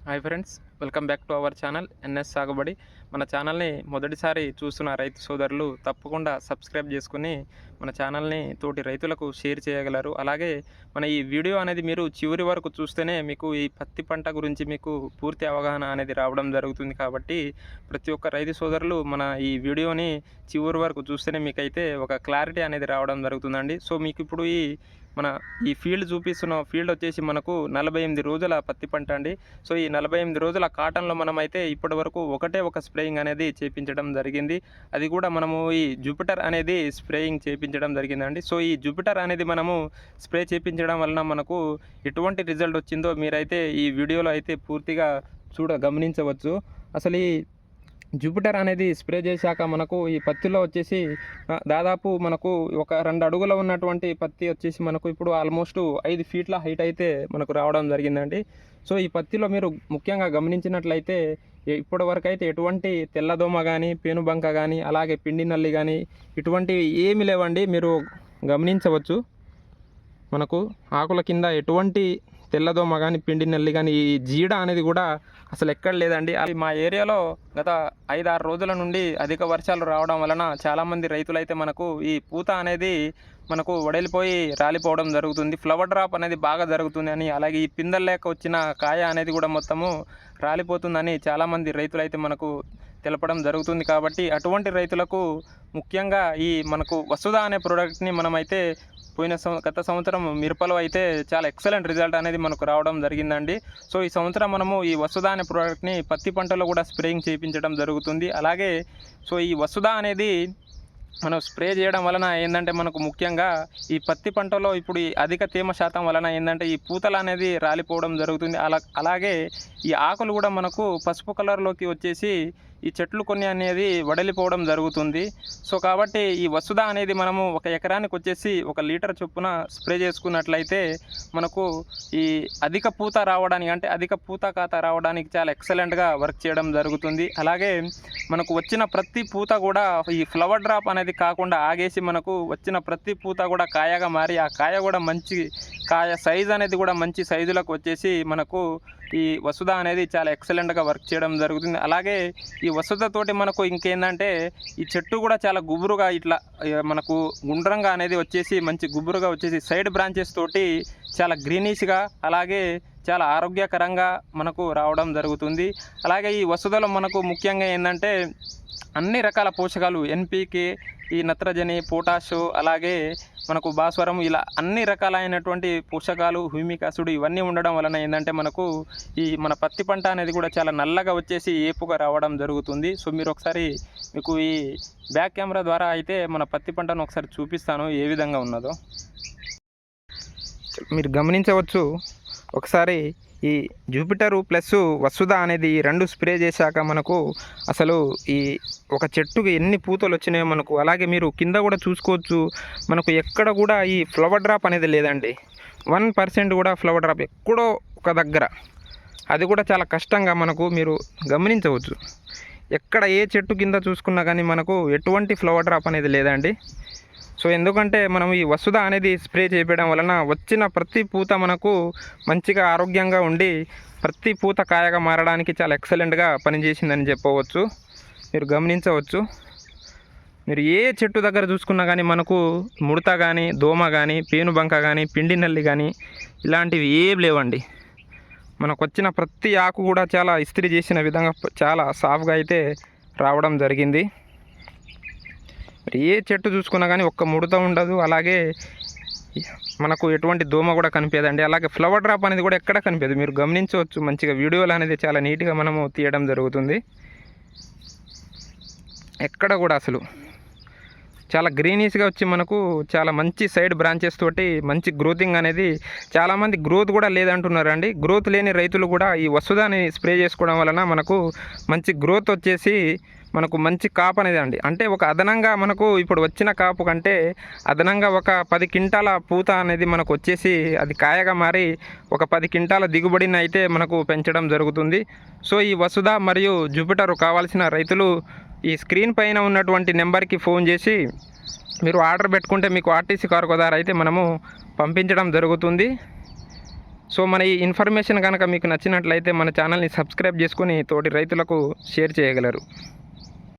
Hi friends, welcome back to our channel NS Sagubadi. మన ఛానల్ని మొదటిసారి చూస్తున్న రైతు సోదరులు తప్పకుండా సబ్స్క్రైబ్ చేసుకుని మన ఛానల్ని తోటి రైతులకు షేర్ చేయగలరు. అలాగే మన ఈ వీడియో అనేది మీరు చివరి వరకు చూస్తేనే మీకు ఈ పత్తి పంట గురించి మీకు పూర్తి అవగాహన అనేది రావడం జరుగుతుంది. కాబట్టి ప్రతి ఒక్క రైతు సోదరులు మన ఈ వీడియోని చివరి వరకు చూస్తేనే మీకైతే ఒక క్లారిటీ అనేది రావడం జరుగుతుందండి. సో మీకు ఇప్పుడు మన ఈ ఫీల్డ్ చూపిస్తున్న ఫీల్డ్ వచ్చేసి మనకు 48 రోజుల పత్తి పంట అండి. సో ఈ 48 రోజుల కాటన్లో మనమైతే ఇప్పటి వరకు ఒక స్ప్రేయింగ్ అనేది చేయించడం జరిగింది. అది కూడా మనము ఈ జూపిటర్ అనేది స్ప్రేయింగ్ చేయించడం జరిగిందండి. సో ఈ జూపిటర్ అనేది మనము స్ప్రే చేయించడం వలన మనకు ఎటువంటి రిజల్ట్ వచ్చిందో మీరైతే ఈ వీడియోలో అయితే పూర్తిగా గమనించవచ్చు. అసలు ఈ జూపిటర్ అనేది స్ప్రే చేశాక మనకు ఈ పత్తిలో వచ్చేసి దాదాపు మనకు ఒక 2 అడుగుల ఉన్నటువంటి పత్తి వచ్చేసి మనకు ఇప్పుడు ఆల్మోస్ట్ 5 ఫీట్ల హైట్ అయితే మనకు రావడం జరిగిందండి. సో ఈ పత్తిలో మీరు ముఖ్యంగా గమనించినట్లయితే ఇప్పటి వరకు అయితే ఎటువంటి తెల్లదోమ కానీ పేనుబంక కానీ అలాగే పిండి నల్లి కానీ ఇటువంటివి ఏమి లేవండి. మీరు గమనించవచ్చు, మనకు ఆకుల కింద ఎటువంటి తెల్లదోమ కానీ పిండి నల్లి కానీ ఈ జీడ అనేది కూడా అసలు ఎక్కడ లేదండి. అది మా ఏరియాలో గత 5-6 రోజుల నుండి అధిక వర్షాలు రావడం వలన చాలామంది రైతులైతే మనకు ఈ పూత అనేది మనకు వడలిపోయి రాలిపోవడం జరుగుతుంది. ఫ్లవర్ డ్రాప్ అనేది బాగా జరుగుతుందని, అలాగే ఈ పిందెల లేక వచ్చిన కాయ అనేది కూడా మొత్తము రాలిపోతుందని చాలామంది రైతులైతే మనకు తెలపడం జరుగుతుంది. కాబట్టి అటువంటి రైతులకు ముఖ్యంగా ఈ మనకు వసుధ అనే ప్రోడక్ట్ని మనమైతే గత సంవత్సరం మిరపలో అయితే చాలా ఎక్సలెంట్ రిజల్ట్ అనేది మనకు రావడం జరిగిందండి. సో ఈ సంవత్సరం మనము ఈ వసుధ అనే ప్రోడక్ట్ని పత్తి పంటలో కూడా స్ప్రేయింగ్ చేయించడం జరుగుతుంది. అలాగే సో ఈ వసుధ అనేది మనం స్ప్రే చేయడం వలన ఏంటంటే మనకు ముఖ్యంగా ఈ పత్తి పంటలో ఇప్పుడు ఈ అధిక తేమ శాతం వలన ఏంటంటే ఈ పూతలు అనేది రాలిపోవడం జరుగుతుంది. అలాగే ఈ ఆకులు కూడా మనకు పసుపు కలర్లోకి వచ్చేసి ఈ చెట్లు కొన్ని అనేది వడలిపోవడం జరుగుతుంది. సో కాబట్టి ఈ వసుధ అనేది మనము ఒక ఎకరానికి వచ్చేసి 1 లీటర్ చొప్పున స్ప్రే చేసుకున్నట్లయితే మనకు ఈ అధిక పూత రావడానికి అంటే అధిక పూత ఖాతా రావడానికి చాలా ఎక్సలెంట్గా వర్క్ చేయడం జరుగుతుంది. అలాగే మనకు వచ్చిన ప్రతి పూత కూడా ఈ ఫ్లవర్ డ్రాప్ అనేది కాకుండా ఆగేసి మనకు వచ్చిన ప్రతి పూత కూడా కాయగా మారి ఆ కాయ కూడా మంచి కాయ సైజ్ అనేది కూడా మంచి సైజులకు వచ్చేసి మనకు ఈ వసుధ అనేది చాలా ఎక్సలెంట్గా వర్క్ చేయడం జరుగుతుంది. అలాగే ఈ వసుధతోటి మనకు ఇంకేందంటే ఈ చెట్టు కూడా చాలా గుబురుగా ఇట్లా మనకు గుండ్రంగా అనేది వచ్చేసి మంచి గుబురుగా వచ్చేసి సైడ్ బ్రాంచెస్ తోటి చాలా గ్రీనిష్గా అలాగే చాలా ఆరోగ్యకరంగా మనకు రావడం జరుగుతుంది. అలాగే ఈ వసుధలో మనకు ముఖ్యంగా ఏంటంటే అన్ని రకాల పోషకాలు ఎన్పికే, ఈ నత్రజని, పొటాషు, అలాగే మనకు భాస్వరం, ఇలా అన్ని రకాలైనటువంటి పోషకాలు, హ్యూమిక్ యాసిడ్ ఇవన్నీ ఉండడం వలన ఏంటంటే మనకు ఈ మన పత్తి పంట అనేది కూడా చాలా నల్లగా వచ్చేసి ఏపుగా రావడం జరుగుతుంది. సో మీరు ఒకసారి మీకు ఈ బ్యాక్ కెమెరా ద్వారా అయితే మన పత్తి పంటను ఒకసారి చూపిస్తాను ఏ విధంగా ఉన్నదో మీరు గమనించవచ్చు. ఒకసారి ఈ జూపిటరు ప్లస్ వసుధ అనేది 2 స్ప్రే చేశాక మనకు అసలు ఈ ఒక చెట్టుకి ఎన్ని పూతలు వచ్చినాయో మనకు, అలాగే మీరు కింద కూడా చూసుకోవచ్చు, మనకు ఎక్కడ కూడా ఈ ఫ్లవర్ డ్రాప్ అనేది లేదండి. 1% కూడా ఫ్లవర్ డ్రాప్ ఎక్కడో ఒక దగ్గర, అది కూడా చాలా కష్టంగా మనకు మీరు గమనించవచ్చు. ఎక్కడ ఏ చెట్టు కింద చూసుకున్నా కానీ మనకు ఎటువంటి ఫ్లవర్ డ్రాప్ అనేది లేదండి. సో ఎందుకంటే మనం ఈ వసుధ అనేది స్ప్రే చేయడం వలన వచ్చిన ప్రతి పూత మనకు మంచిగా ఆరోగ్యంగా ఉండి ప్రతి పూత కాయగా మారడానికి చాలా ఎక్సలెంట్గా పనిచేసిందని చెప్పవచ్చు. మీరు గమనించవచ్చు, మీరు ఏ చెట్టు దగ్గర చూసుకున్నా కానీ మనకు ముడత కానీ దోమ కానీ పేనుబంక కానీ పిండి నల్లి కానీ ఇలాంటివి ఏం లేవండి. మనకు వచ్చిన ప్రతి ఆకు కూడా చాలా ఇస్త్రీ చేసిన విధంగా చాలా సాఫ్గా అయితే రావడం జరిగింది. ఏ చెట్టు చూసుకున్నా కానీ ఒక్క ముడత ఉండదు, అలాగే మనకు ఎటువంటి దోమ కూడా కనిపించదండి. అలాగే ఫ్లవర్ డ్రాప్ అనేది కూడా ఎక్కడ కనిపించదు. మీరు గమనించవచ్చు, మంచిగా వీడియోలు అనేది చాలా నీట్గా మనము తీయడం జరుగుతుంది. ఎక్కడ కూడా అసలు చాలా గ్రీనిష్గా వచ్చి మనకు చాలా మంచి సైడ్ బ్రాంచెస్ తోటి మంచి గ్రోతింగ్ అనేది, చాలామంది గ్రోత్ కూడా లేదంటున్నారండి. గ్రోత్ లేని రైతులు కూడా ఈ వసుధాన్ని స్ప్రే చేసుకోవడం వలన మనకు మంచి గ్రోత్ వచ్చేసి మనకు మంచి కాపు అనేది అండి. అంటే ఒక అదనంగా మనకు ఇప్పుడు వచ్చిన కాపు కంటే అదనంగా ఒక 10 క్వింటాల పూత అనేది మనకు వచ్చేసి అది కాయగా మారి ఒక 10 క్వింటాల దిగుబడిని అయితే మనకు పెంచడం జరుగుతుంది. సో ఈ వసుధ మరియు జూపిటర్ కావాల్సిన రైతులు ఈ స్క్రీన్ పైన ఉన్నటువంటి నెంబర్కి ఫోన్ చేసి మీరు ఆర్డర్ పెట్టుకుంటే మీకు ఆర్టీసీ కార్గో ద్వారా అయితే మనము పంపించడం జరుగుతుంది. సో మన ఈ ఇన్ఫర్మేషన్ కనుక మీకు నచ్చినట్లయితే మన ఛానల్ని సబ్స్క్రైబ్ చేసుకొని తోటి రైతులకు షేర్ చేయగలరు.